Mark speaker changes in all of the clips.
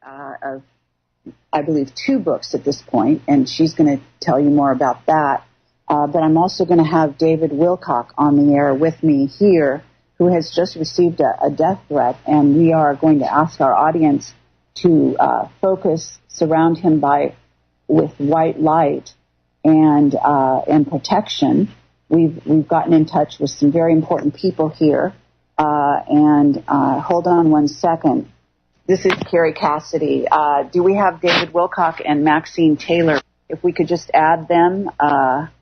Speaker 1: of, I believe, 2 books at this point, and she's going to tell you more about that. But I'm also going to have David Wilcock on the air with me here, who has just received a death threat, and we are going to ask our audience to focus, surround him with white light and protection. We've gotten in touch with some very important people here, and hold on one second. This is Carrie Cassidy. Do we have David Wilcock and Maxine Taylor? If we could just add them,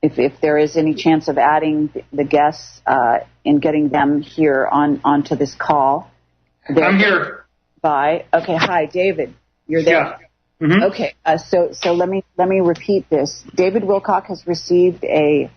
Speaker 1: if there is any chance of adding the guests and getting them here onto this call.
Speaker 2: I'm here.
Speaker 1: Bye. Okay. Hi, David. You're there.
Speaker 2: Yeah. Mm-hmm.
Speaker 1: Okay. So let me repeat this. David Wilcock has received a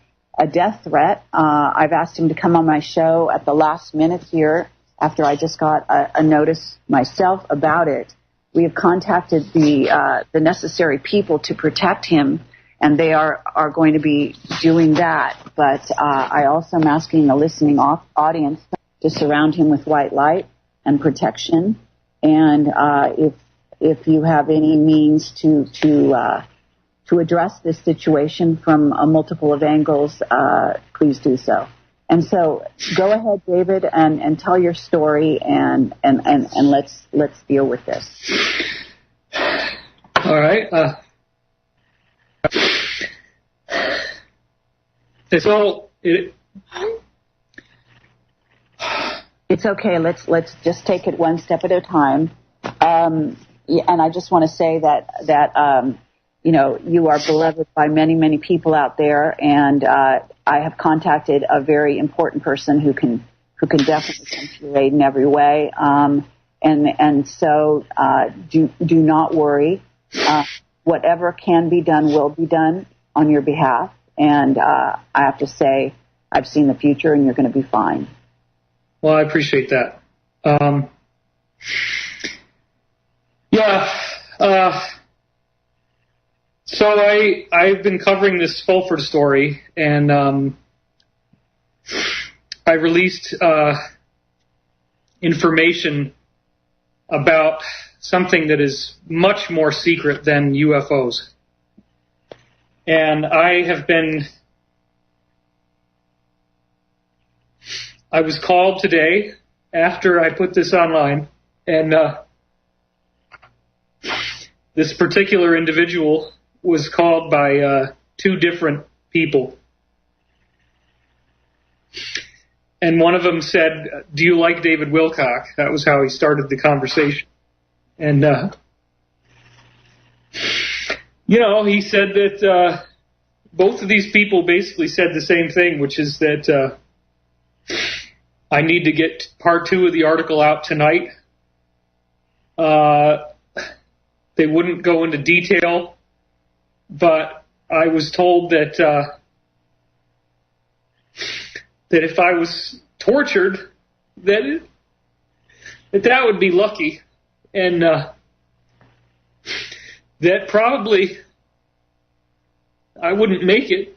Speaker 1: death threat. I've asked him to come on my show at the last minute here after I just got a notice myself about it. We have contacted the necessary people to protect him, and they are going to be doing that. But I also am asking the listening audience to surround him with white light and protection. And if you have any means to address this situation from a multiple of angles, please do so. And so go ahead, David, and tell your story, and let's deal with this.
Speaker 2: All right.
Speaker 1: It's okay. Let's just take it one step at a time. And I just want to say that you are beloved by many, many people out there, and I have contacted a very important person who can definitely come to your aid in every way. So do not worry. Whatever can be done will be done on your behalf. And I have to say, I've seen the future, and you're going to be fine.
Speaker 2: Well, I appreciate that. So I've been covering this Fulford story, and I released information about something that is much more secret than UFOs. And I was called today after I put this online, and this particular individual was called by 2 different people. And one of them said, "Do you like David Wilcock?" That was how he started the conversation. And, he said that both of these people basically said the same thing, which is that I need to get part 2 of the article out tonight. They wouldn't go into detail, but I was told that if I was tortured, that would be lucky, and that probably I wouldn't make it,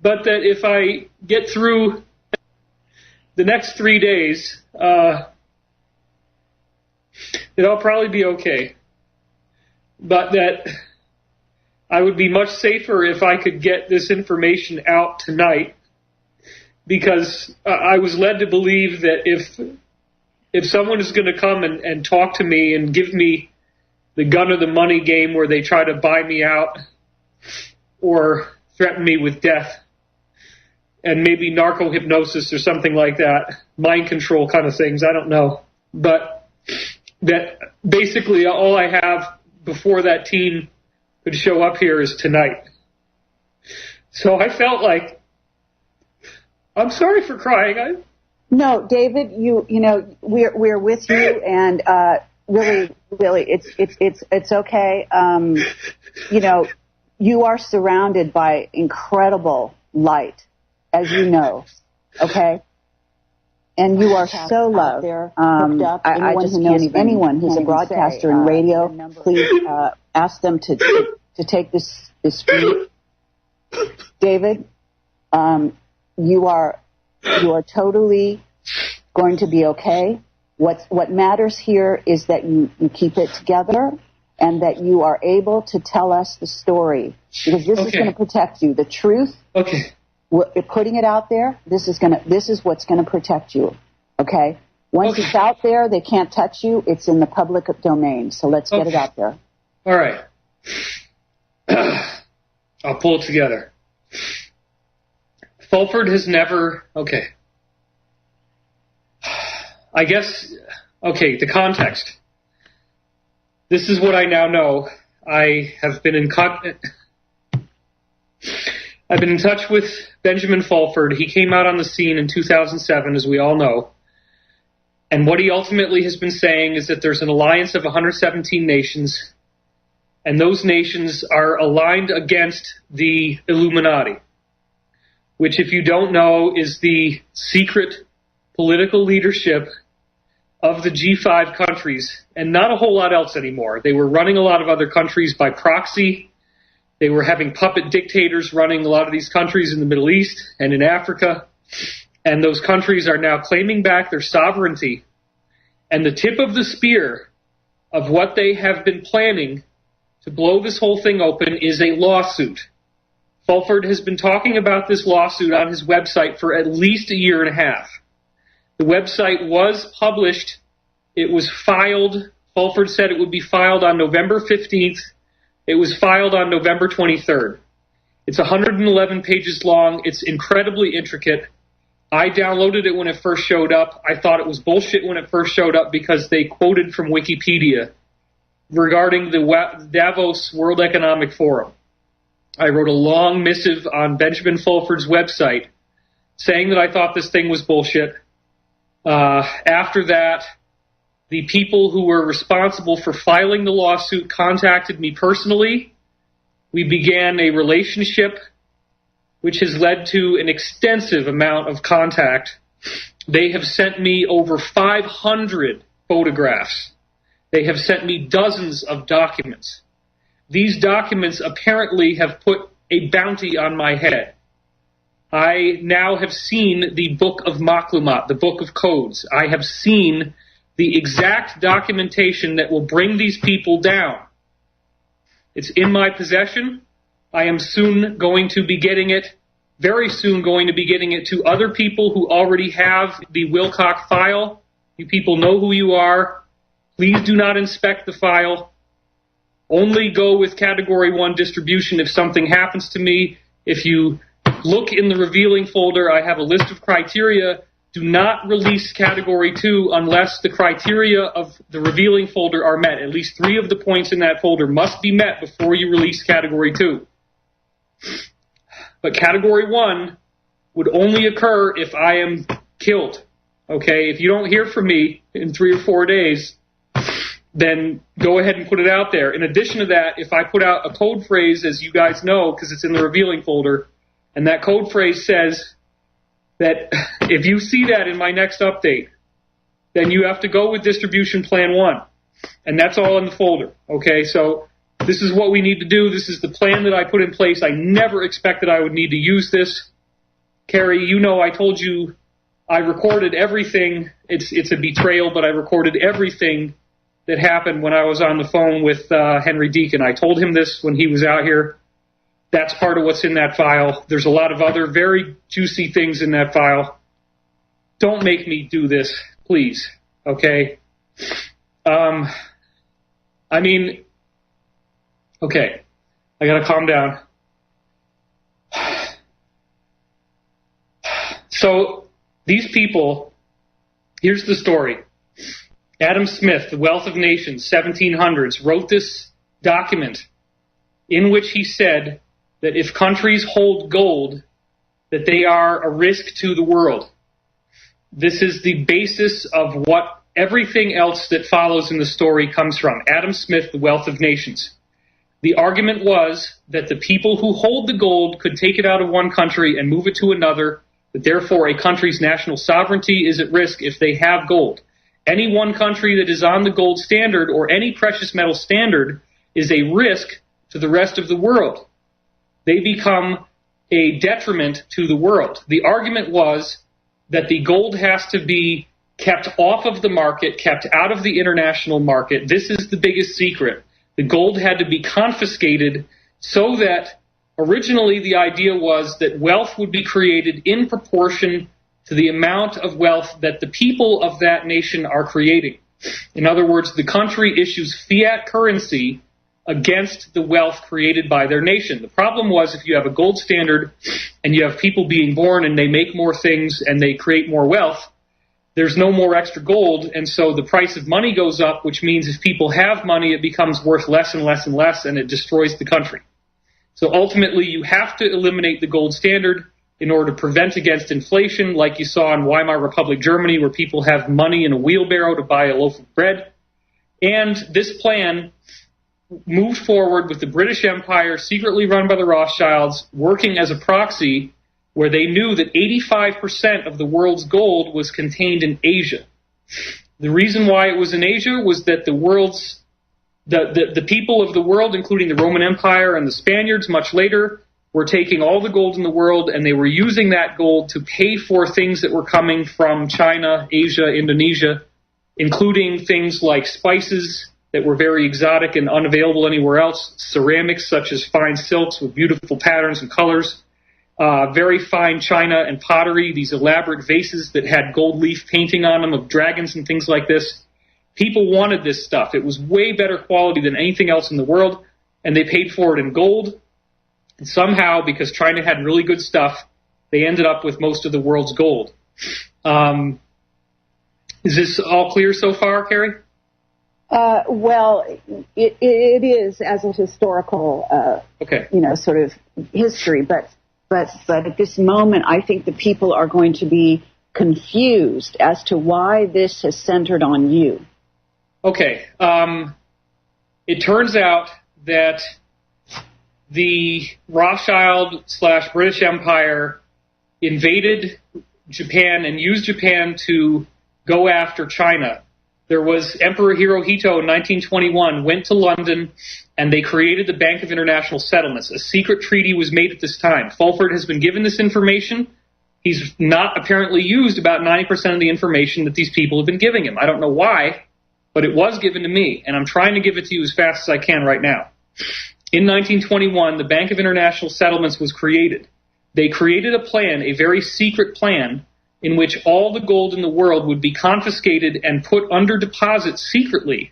Speaker 2: but that if I get through the next 3 days, that I'll probably be okay, but that I would be much safer if I could get this information out tonight, because I was led to believe that if someone is going to come and talk to me and give me the gun or the money game where they try to buy me out or threaten me with death and maybe narco-hypnosis or something like that, mind control kind of things, I don't know, but that basically all I have before that team could show up here is tonight. So I felt like, I'm sorry for crying.
Speaker 1: No, David, we're with you, and really, it's okay. You are surrounded by incredible light, as you know. Okay. And you are so loved. I just can't. Anyone who's a broadcaster in radio, please ask them to take this feed. David, you are totally going to be okay. What matters here is that you keep it together and that you are able to tell us the story, because this is going to protect you. The truth.
Speaker 2: Okay.
Speaker 1: Putting it out there, this is what's going to protect you. Okay? Once it's out there, they can't touch you. It's in the public domain. So let's get it out there.
Speaker 2: All right. I'll pull it together. Fulford has never... Okay. I guess... Okay, the context. This is what I now know. I have been in... I've been in touch with Benjamin Fulford. He came out on the scene in 2007, as we all know. And what he ultimately has been saying is that there's an alliance of 117 nations, and those nations are aligned against the Illuminati, which, if you don't know, is the secret political leadership of the G5 countries, and not a whole lot else anymore. They were running a lot of other countries by proxy. They were having puppet dictators running a lot of these countries in the Middle East and in Africa. And those countries are now claiming back their sovereignty. And the tip of the spear of what they have been planning to blow this whole thing open is a lawsuit. Fulford has been talking about this lawsuit on his website for at least a year and a half. The website was published. It was filed. Fulford said it would be filed on November 15th. It was filed on November 23rd. It's 111 pages long. It's incredibly intricate. I downloaded it when it first showed up. I thought it was bullshit when it first showed up because they quoted from Wikipedia regarding the Davos World Economic Forum. I wrote a long missive on Benjamin Fulford's website saying that I thought this thing was bullshit. After that, the people who were responsible for filing the lawsuit contacted me personally. We began a relationship which has led to an extensive amount of contact. They have sent me over 500 photographs. They have sent me dozens of documents. These documents apparently have put a bounty on my head. I now have seen the Book of Maklumat, the Book of Codes. I have seen the exact documentation that will bring these people down. It's in my possession. I am soon going to be getting it, very soon going to be getting it to other people who already have the Wilcock file. You people know who you are. Please do not inspect the file. Only go with Category 1 distribution if something happens to me. If you look in the revealing folder, I have a list of criteria. Do not release Category 2 unless the criteria of the revealing folder are met. At least 3 of the points in that folder must be met before you release Category 2. But Category 1 would only occur if I am killed. Okay? If you don't hear from me in 3 or 4 days, then go ahead and put it out there. In addition to that, if I put out a code phrase, as you guys know, because it's in the revealing folder, and that code phrase says that if you see that in my next update, then you have to go with distribution plan 1. And that's all in the folder. Okay, so this is what we need to do. This is the plan that I put in place. I never expected I would need to use this. Carrie, you know I told you I recorded everything. It's a betrayal, but I recorded everything that happened when I was on the phone with Henry Deacon. I told him this when he was out here. That's part of what's in that file. There's a lot of other very juicy things in that file. Don't make me do this, please. Okay? Okay. I gotta calm down. So, these people, here's the story. Adam Smith, The Wealth of Nations, 1700s, wrote this document in which he said that if countries hold gold, that they are a risk to the world. This is the basis of what everything else that follows in the story comes from. Adam Smith, The Wealth of Nations. The argument was that the people who hold the gold could take it out of one country and move it to another, that therefore a country's national sovereignty is at risk if they have gold. Any one country that is on the gold standard or any precious metal standard is a risk to the rest of the world. They become a detriment to the world. The argument was that the gold has to be kept off of the market, kept out of the international market. This is the biggest secret. The gold had to be confiscated so that originally the idea was that wealth would be created in proportion to the amount of wealth that the people of that nation are creating. In other words, the country issues fiat currency against the wealth created by their nation. The problem was if you have a gold standard and you have people being born and they make more things and they create more wealth, there's no more extra gold, and so the price of money goes up, which means if people have money, it becomes worth less and less and less, and it destroys the country. So ultimately, you have to eliminate the gold standard in order to prevent against inflation, like you saw in Weimar Republic Germany, where people have money in a wheelbarrow to buy a loaf of bread. And this plan moved forward with the British Empire, secretly run by the Rothschilds, working as a proxy where they knew that 85% of the world's gold was contained in Asia. The reason why it was in Asia was that the people of the world, including the Roman Empire and the Spaniards much later, were taking all the gold in the world and they were using that gold to pay for things that were coming from China, Asia, Indonesia, including things like spices that were very exotic and unavailable anywhere else, ceramics such as fine silks with beautiful patterns and colors, very fine china and pottery, these elaborate vases that had gold leaf painting on them of dragons and things like this. People wanted this stuff. It was way better quality than anything else in the world, and they paid for it in gold. And somehow, because China had really good stuff, they ended up with most of the world's gold. Is this all clear so far, Carrie?
Speaker 1: Well, it is as a historical, sort of history, but at this moment, I think the people are going to be confused as to why this has centered on you.
Speaker 2: Okay. It turns out that the Rothschild/British Empire invaded Japan and used Japan to go after China. There was Emperor Hirohito in 1921 went to London and they created the Bank of International Settlements. A secret treaty was made at this time. Fulford has been given this information. He's not apparently used about 90% of the information that these people have been giving him. I don't know why, but it was given to me, and I'm trying to give it to you as fast as I can right now. In 1921, the Bank of International Settlements was created. They created a plan, a very secret plan, in which all the gold in the world would be confiscated and put under deposit secretly.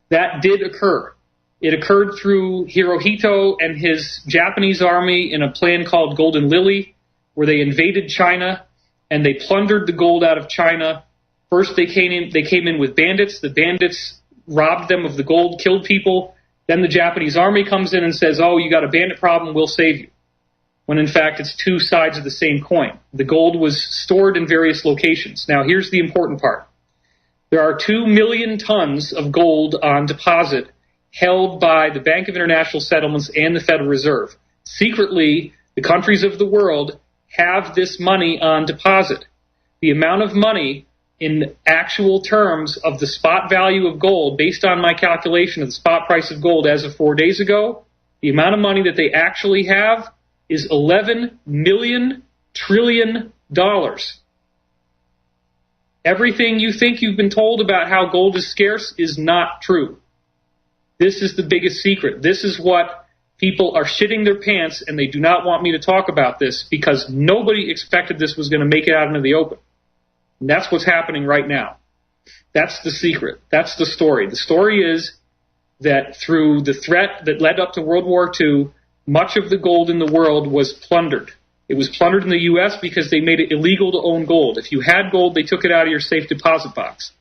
Speaker 2: That did occur. It occurred through Hirohito and his Japanese army in a plan called Golden Lily, where they invaded China and they plundered the gold out of China. First they came in with bandits. The bandits robbed them of the gold, killed people. Then the Japanese army comes in and says, oh, you got a bandit problem, we'll save you. When in fact it's two sides of the same coin. The gold was stored in various locations. Now here's the important part. There are 2 million tons of gold on deposit held by the Bank of International Settlements and the Federal Reserve. Secretly, the countries of the world have this money on deposit. The amount of money in actual terms of the spot value of gold, based on my calculation of the spot price of gold as of 4 days ago, the amount of money that they actually have is $11 million trillion. Everything you think you've been told about how gold is scarce is not true. This is the biggest secret. This is what people are shitting their pants, and they do not want me to talk about this because nobody expected this was going to make it out into the open. And that's what's happening right now. That's the secret. That's the story. The story is that through the threat that led up to World War II, much of the gold in the world was plundered. It was plundered in the U.S. because they made it illegal to own gold. If you had gold, they took it out of your safe deposit box.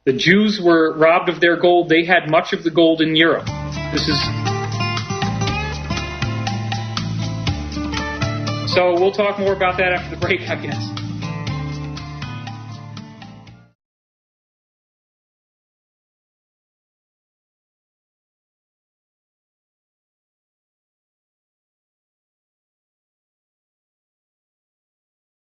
Speaker 2: The Jews were robbed of their gold. They had much of the gold in Europe. So we'll talk more about that after the break, I guess.